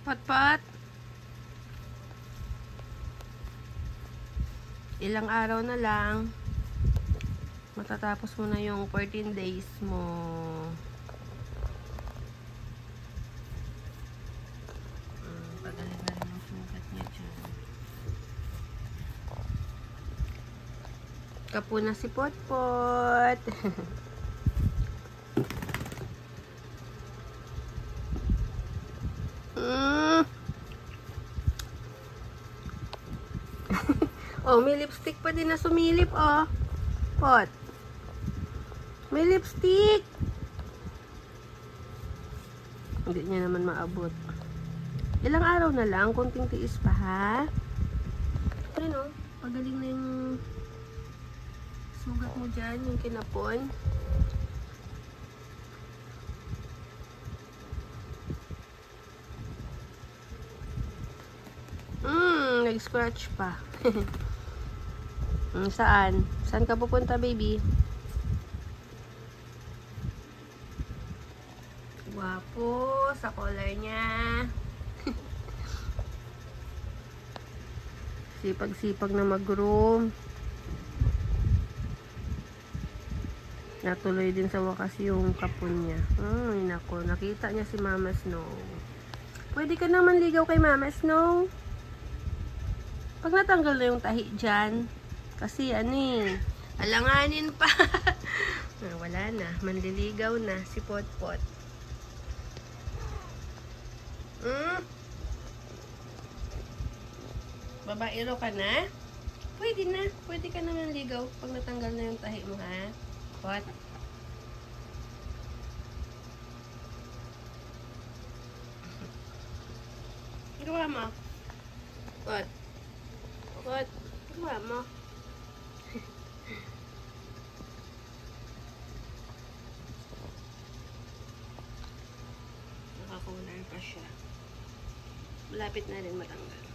Pat-pat. Ilang araw na lang. Matatapos mo na yung 14 days mo. Pagaling na rin ang sugat niya dyan. Kapo na si Pot-pot. Oh, may lipstick pa din na sumilip, oh. Pot. May lipstick. Hindi niya naman maabot. Ilang araw na lang, konting tiis pa, ha? Ano, pagaling na yung sugat mo dyan, yung kinapon. Nag-scratch pa. Saan? Saan ka pupunta, baby? Wapo sa collar niya. Sipag-sipag na mag-groom. Natuloy din sa wakas yung kapon niya. Ay, nako. Nakita niya si Mama Snow. Pwede ka naman ligaw kay Mama Snow. Pag natanggal na yung tahi dyan, kasi alanganin pa. Wala na, manliligaw na si Pot-pot. Babaero ka na? Pwede ka naman ligaw pag natanggal na yung tahi mo, ha? Pot? Gawa mo. Pot? What? Gawa mo. Nakakular pa siya. Malapit na rin matanggal.